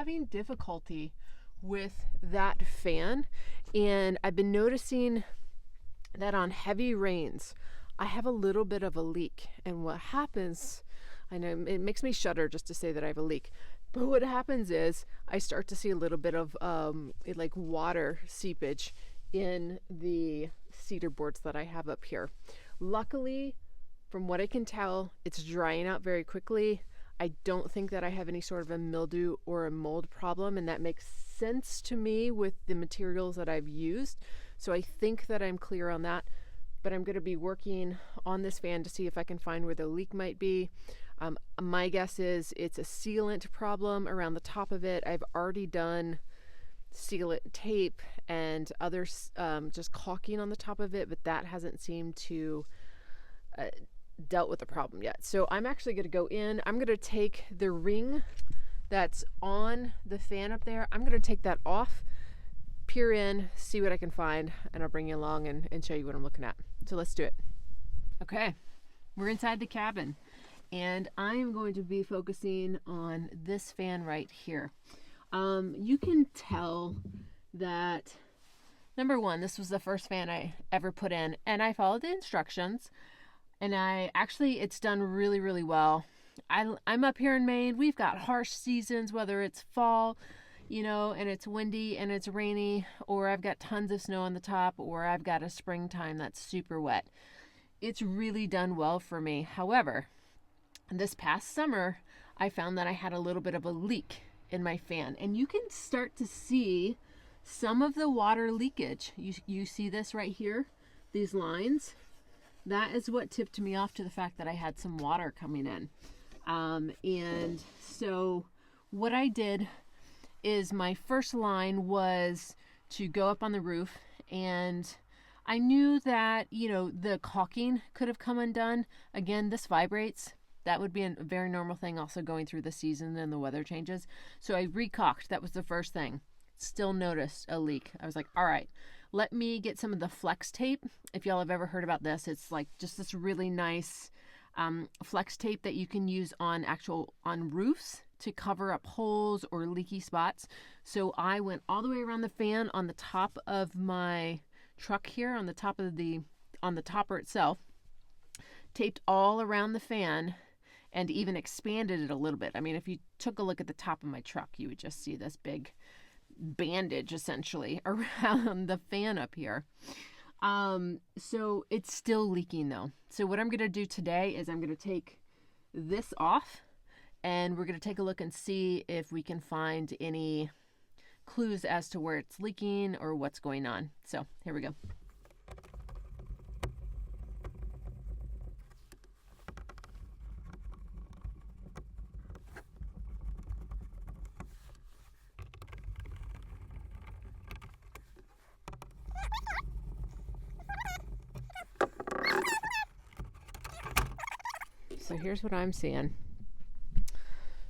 having difficulty with that fan, and I've been noticing that on heavy rains, I have a little bit of a leak. And what happens, I know it makes me shudder just to say that I have a leak, but what happens is I start to see a little bit of like water seepage in the cedar boards that I have up here. Luckily, from what I can tell, it's drying out very quickly. I don't think that I have any sort of a mildew or a mold problem, and that makes sense to me with the materials that I've used. So I think that I'm clear on that, but I'm going to be working on this fan to see if I can find where the leak might be. My guess is it's a sealant problem around the top of it. I've already done sealant tape and other just caulking on the top of it, but that hasn't seemed to dealt with the problem yet. So I'm actually going to go in. I'm going to take the ring that's on the fan up there. I'm going to take that off, peer in, see what I can find, and I'll bring you along and show you what I'm looking at. So let's do it. Okay, we're inside the cabin, and I'm going to be focusing on this fan right here. You can tell that, number one, this was the first fan I ever put in, and I followed the instructions, and it's done really, really well. I'm up here in Maine. We've got harsh seasons, whether it's fall, and it's windy and it's rainy, or I've got tons of snow on the top, or I've got a springtime that's super wet. It's really done well for me. However, this past summer, I found that I had a little bit of a leak in my fan, and you can start to see some of the water leakage. You see this right here, these lines? That is what tipped me off to the fact that I had some water coming in. And so what I did is my first line was to go up on the roof, and I knew that, the caulking could have come undone. Again, this vibrates. That would be a very normal thing also going through the season and the weather changes. So I re-caulked. That was the first thing. Still noticed a leak. I was like, all right, let me get some of the flex tape. If y'all have ever heard about this, it's like just this really nice flex tape that you can use on roofs to cover up holes or leaky spots. So I went all the way around the fan on the top of my truck here, on the topper itself, taped all around the fan, and even expanded it a little bit. I mean, if you took a look at the top of my truck, you would just see this big bandage essentially around the fan up here. So it's still leaking though. So what I'm going to do today is I'm going to take this off, and we're going to take a look and see if we can find any clues as to where it's leaking or what's going on. So here we go. So here's what I'm seeing.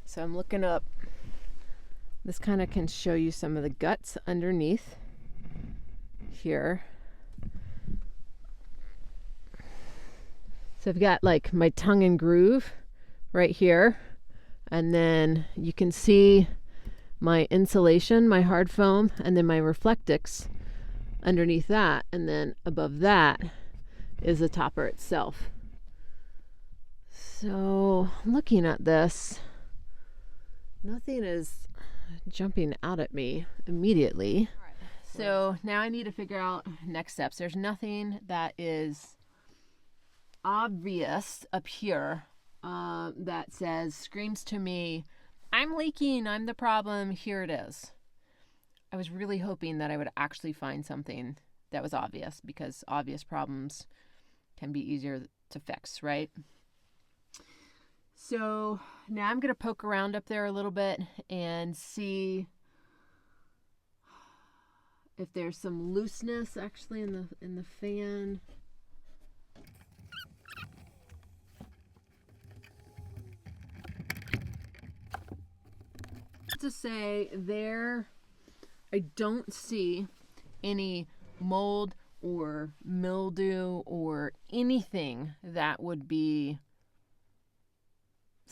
So I'm looking up. This kind of can show you some of the guts underneath here. So I've got like my tongue and groove right here. And then you can see my insulation, my hard foam, and then my Reflectix underneath that. And then above that is the topper itself. So looking at this, nothing is jumping out at me immediately. So now I need to figure out next steps. There's nothing that is obvious up here that screams to me, I'm leaking, I'm the problem, here it is. I was really hoping that I would actually find something that was obvious, because obvious problems can be easier to fix, right? So now I'm going to poke around up there a little bit and see if there's some looseness actually in the fan. To say there, I don't see any mold or mildew or anything that would be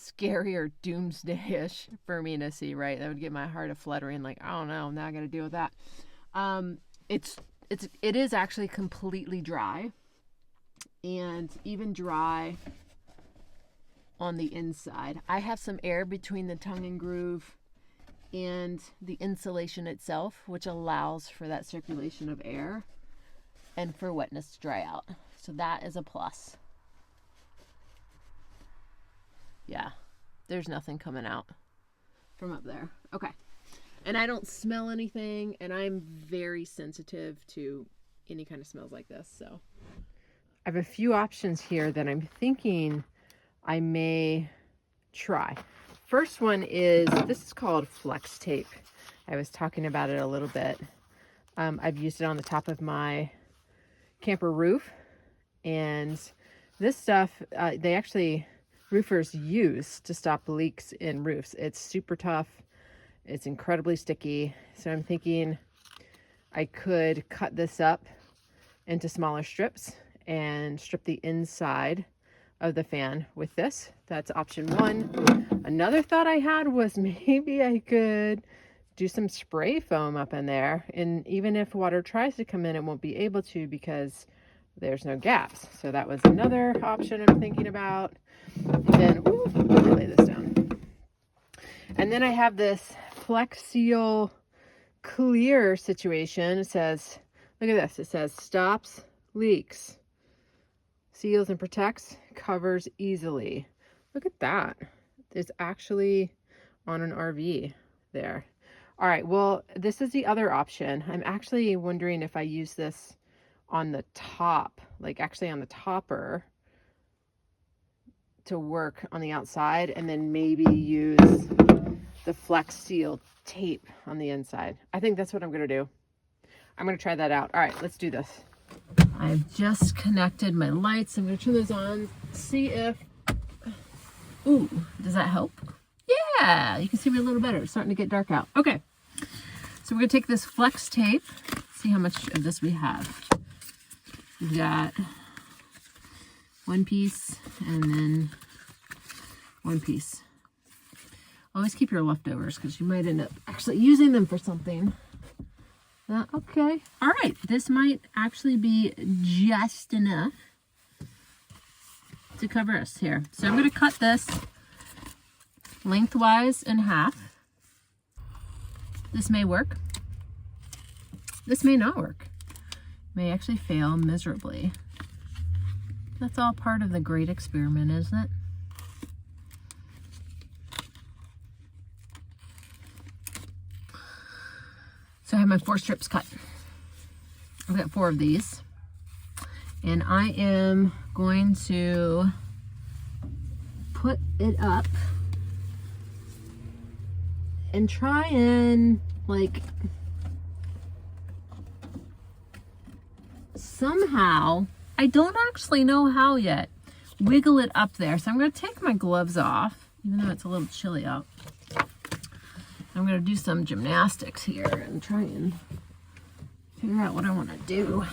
scary or doomsday-ish for me to see, right? That would get my heart a fluttering, like, I don't know, now I gotta deal with that. It is actually completely dry, and even dry on the inside. I have some air between the tongue and groove and the insulation itself, which allows for that circulation of air and for wetness to dry out. So that is a plus. Yeah, there's nothing coming out from up there. Okay. And I don't smell anything, and I'm very sensitive to any kind of smells like this. So I have a few options here that I'm thinking I may try. First one is, this is called flex tape. I was talking about it a little bit. I've used it on the top of my camper roof, and this stuff, roofers use to stop leaks in roofs. It's super tough. It's incredibly sticky. So I'm thinking I could cut this up into smaller strips and strip the inside of the fan with this. That's option one. Another thought I had was maybe I could do some spray foam up in there, and even if water tries to come in, it won't be able to because there's no gaps. So that was another option I'm thinking about. And then, let me lay this down. And then I have this Flex Seal clear situation. It says, look at this. It says stops leaks, seals and protects, covers easily. Look at that. It's actually on an RV there. All right, well, this is the other option. I'm actually wondering if I use this on the top, like actually on the topper, to work on the outside, and then maybe use the Flex Seal tape on the inside. I think that's what I'm gonna do. I'm gonna try that out. All right, let's do this. I've just connected my lights. I'm gonna turn those on, see if, ooh, does that help? Yeah, you can see me a little better. It's starting to get dark out. Okay, so we're gonna take this flex tape, see how much of this we have. We've got one piece and then one piece. Always keep your leftovers because you might end up actually using them for something. Okay, all right, this might actually be just enough to cover us here. So I'm gonna cut this lengthwise in half. This may work. This may not work. May actually fail miserably. That's all part of the great experiment, isn't it? So I have my 4 strips cut. I've got 4 of these. And I am going to put it up and try and like somehow, I don't actually know how yet, wiggle it up there. So I'm going to take my gloves off, even though it's a little chilly out. I'm going to do some gymnastics here and try and figure out what I want to do.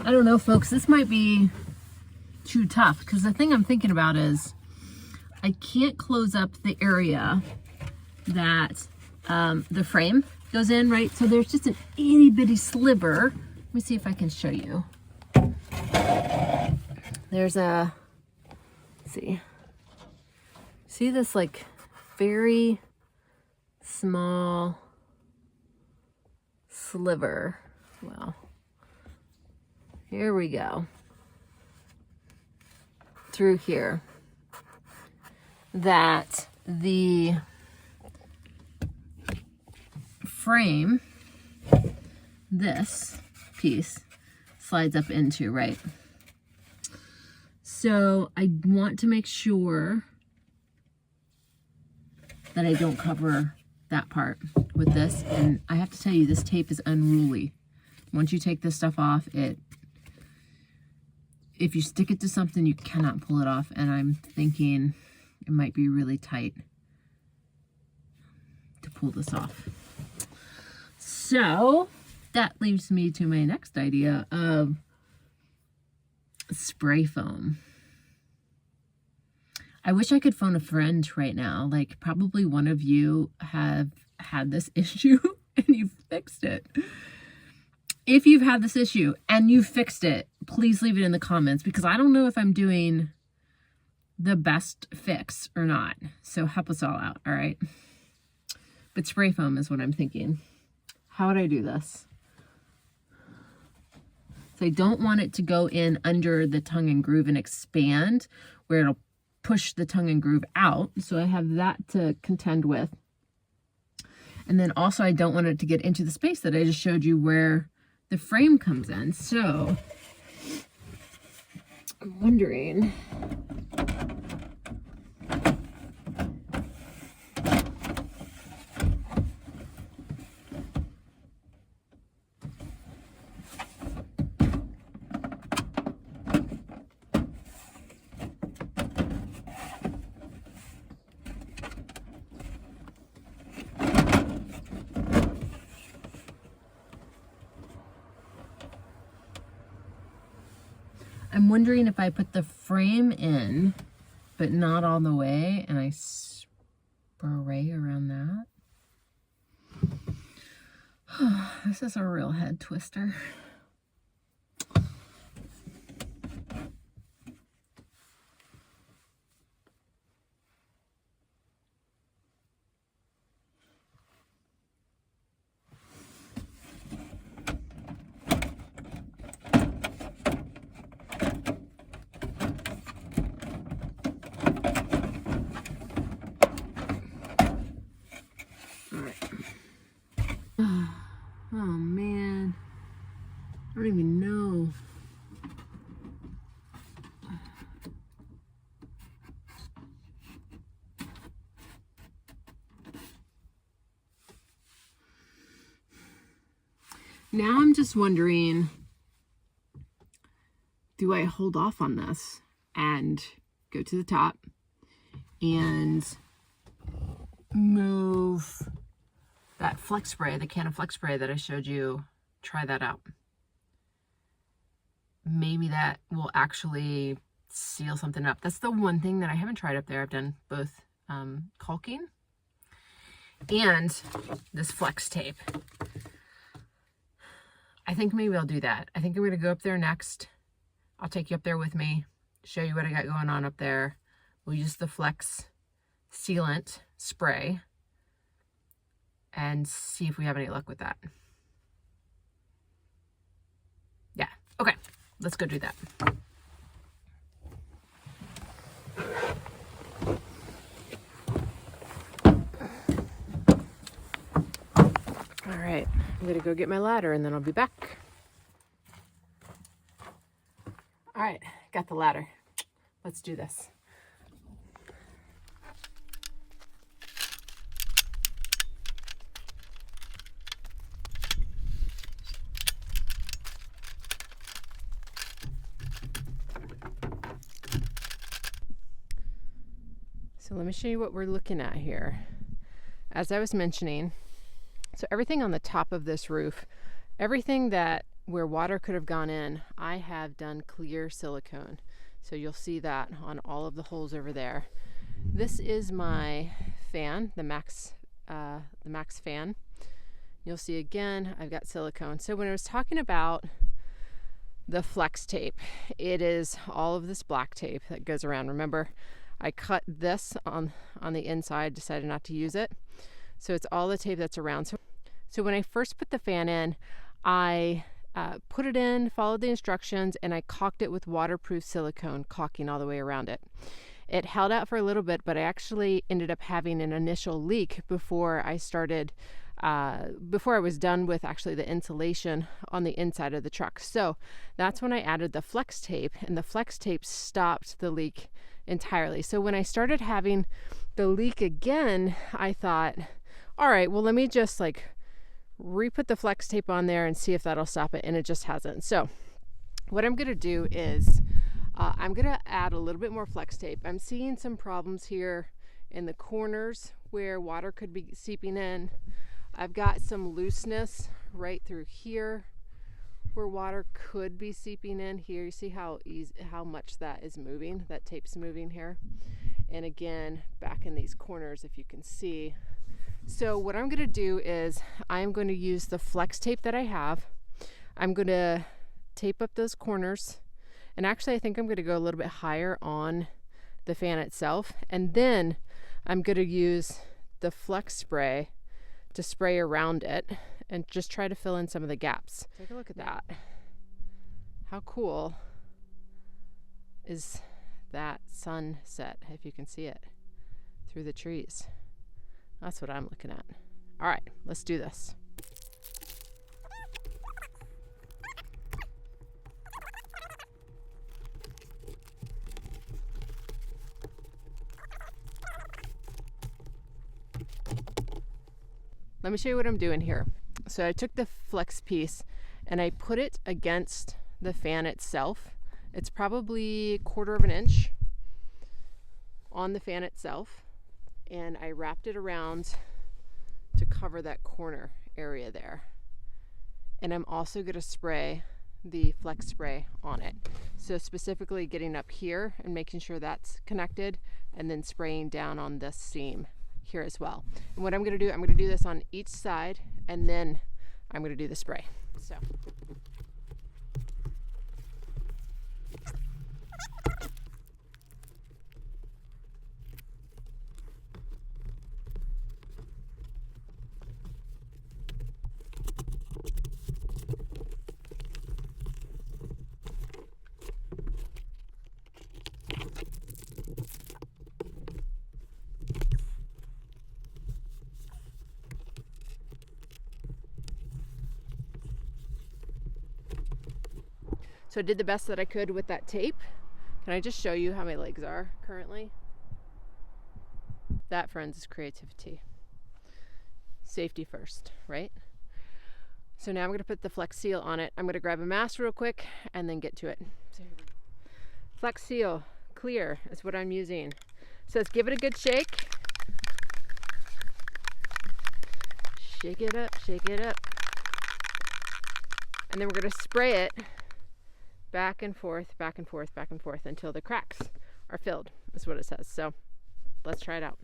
I don't know, folks, this might be too tough because the thing I'm thinking about is I can't close up the area that the frame goes in, right? So there's just an itty bitty sliver. Let me see if I can show you. There's a, let's see this like very small sliver. Well, here we go. Through here. That the frame, this piece, slides up into, right? So I want to make sure that I don't cover that part with this. And I have to tell you, this tape is unruly. Once you take this stuff off, if you stick it to something, you cannot pull it off. And I'm thinking it might be really tight to pull this off. So that leads me to my next idea of spray foam. I wish I could phone a friend right now. Like, probably one of you have had this issue and you've fixed it. If you've had this issue and you fixed it, please leave it in the comments, because I don't know if I'm doing the best fix or not. So help us all out, all right? But spray foam is what I'm thinking. How would I do this? So I don't want it to go in under the tongue and groove and expand where it'll push the tongue and groove out. So I have that to contend with. And then also I don't want it to get into the space that I just showed you where the frame comes in. So I'm wondering, if I put the frame in, but not all the way, and I spray around that. This is a real head twister. Oh man, I don't even know. Now I'm just wondering, do I hold off on this and go to the top and move that flex spray, the can of flex spray that I showed you, try that out. Maybe that will actually seal something up. That's the one thing that I haven't tried up there. I've done both caulking and this flex tape. I think maybe I'll do that. I think I'm gonna go up there next. I'll take you up there with me, show you what I got going on up there. We'll use the flex sealant spray and see if we have any luck with that. Yeah, okay, let's go do that. All right, I'm gonna go get my ladder and then I'll be back. All right, got the ladder. Let's do this. So let me show you what we're looking at here. As I was mentioning, so everything on the top of this roof, everything that where water could have gone in, I have done clear silicone. So you'll see that on all of the holes over there. This is my fan, the Maxx fan. You'll see again, I've got silicone. So when I was talking about the flex tape, it is all of this black tape that goes around. Remember, I cut this on the inside, decided not to use it. So it's all the tape that's around. So when I first put the fan in, I put it in, followed the instructions, and I caulked it with waterproof silicone, caulking all the way around it. It held out for a little bit, but I actually ended up having an initial leak before I started before I was done with actually the insulation on the inside of the truck. So that's when I added the flex tape, and the flex tape stopped the leak entirely. So when I started having the leak again, I thought, all right, well, let me just like re-put the flex tape on there and see if that'll stop it, and it just hasn't. So what I'm going to do is I'm going to add a little bit more flex tape. I'm seeing some problems here in the corners where water could be seeping in. I've got some looseness right through here where water could be seeping in here. You see how much that is moving, that tape's moving here. And again, back in these corners, if you can see. So what I'm going to do is I'm going to use the flex tape that I have. I'm going to tape up those corners. And actually, I think I'm going to go a little bit higher on the fan itself. And then I'm going to use the flex spray to spray around it and just try to fill in some of the gaps. Take a look at that. How cool is that sunset, if you can see it through the trees? That's what I'm looking at. All right, let's do this. Let me show you what I'm doing here. So I took the flex piece and I put it against the fan itself. It's probably 1/4 of an inch on the fan itself. And I wrapped it around to cover that corner area there. And I'm also going to spray the flex spray on it. So specifically getting up here and making sure that's connected, and then spraying down on this seam here as well. And what I'm going to do, I'm going to do this on each side, and then I'm going to do the spray. So I did the best that I could with that tape. Can I just show you how my legs are currently? That, friends, is creativity. Safety first, right? So now I'm going to put the Flex Seal on it. I'm going to grab a mask real quick and then get to it. So here we go. Flex Seal, clear is what I'm using. So let's give it a good shake. Shake it up, shake it up. And then we're going to spray it back and forth, back and forth, back and forth until the cracks are filled, is what it says. So let's try it out.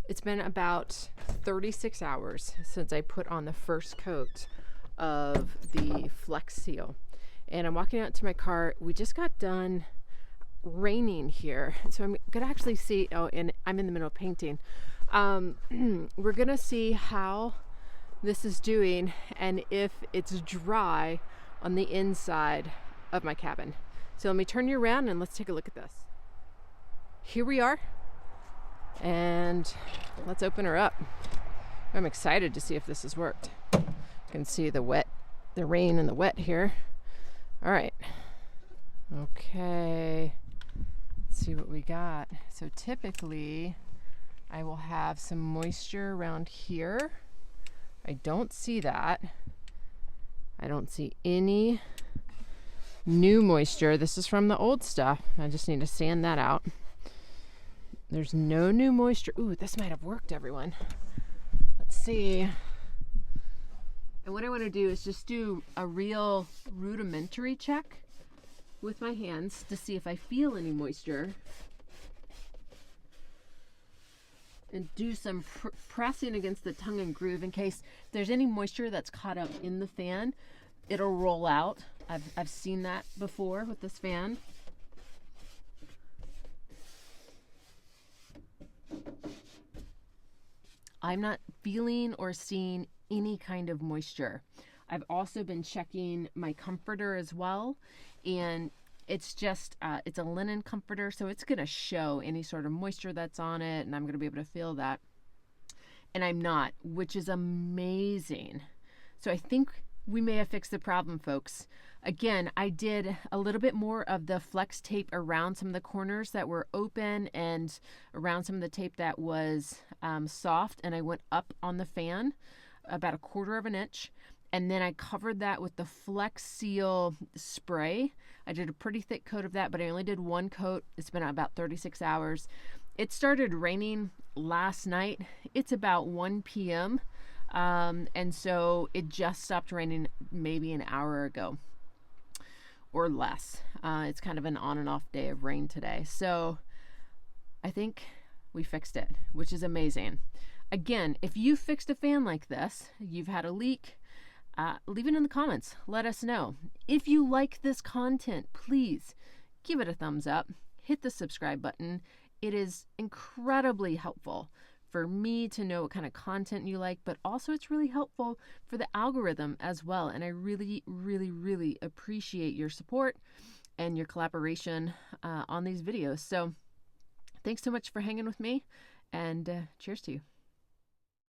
It's been about 36 hours since I put on the first coat of the Flex Seal. And I'm walking out to my car. We just got done raining here. So I'm going to actually see, and I'm in the middle of painting. We're going to see how this is doing and if it's dry on the inside of my cabin. So let me turn you around and let's take a look at this. Here we are. And let's open her up. I'm excited to see if this has worked. You can see the rain and the wet here. All right. Okay. Let's see what we got. So typically I will have some moisture around here. I don't see that. I don't see any new moisture. This is from the old stuff. I just need to sand that out. There's no new moisture. Ooh, this might have worked, everyone. Let's see. And what I want to do is just do a real rudimentary check with my hands to see if I feel any moisture. And do some pressing against the tongue and groove in case there's any moisture that's caught up in the fan. it'll roll out. I've seen that before with this fan. I'm not feeling or seeing any kind of moisture. I've also been checking my comforter as well, and it's just, it's a linen comforter, so it's gonna show any sort of moisture that's on it, and I'm gonna be able to feel that. And I'm not, which is amazing. So I think we may have fixed the problem, folks. Again, I did a little bit more of the flex tape around some of the corners that were open and around some of the tape that was soft, and I went up on the fan about 1/4 of an inch, and then I covered that with the Flex Seal spray. I did a pretty thick coat of that, but I only did 1 coat. It's been about 36 hours. It started raining last night. It's about 1 p.m. And so it just stopped raining maybe an hour ago or less. It's kind of an on and off day of rain today. So I think we fixed it, which is amazing. Again, if you fixed a fan like this, you've had a leak, leave it in the comments. Let us know. If you like this content, please give it a thumbs up. Hit the subscribe button. It is incredibly helpful for me to know what kind of content you like, but also it's really helpful for the algorithm as well. And I really, really, really appreciate your support and your collaboration on these videos. So thanks so much for hanging with me, and cheers to you.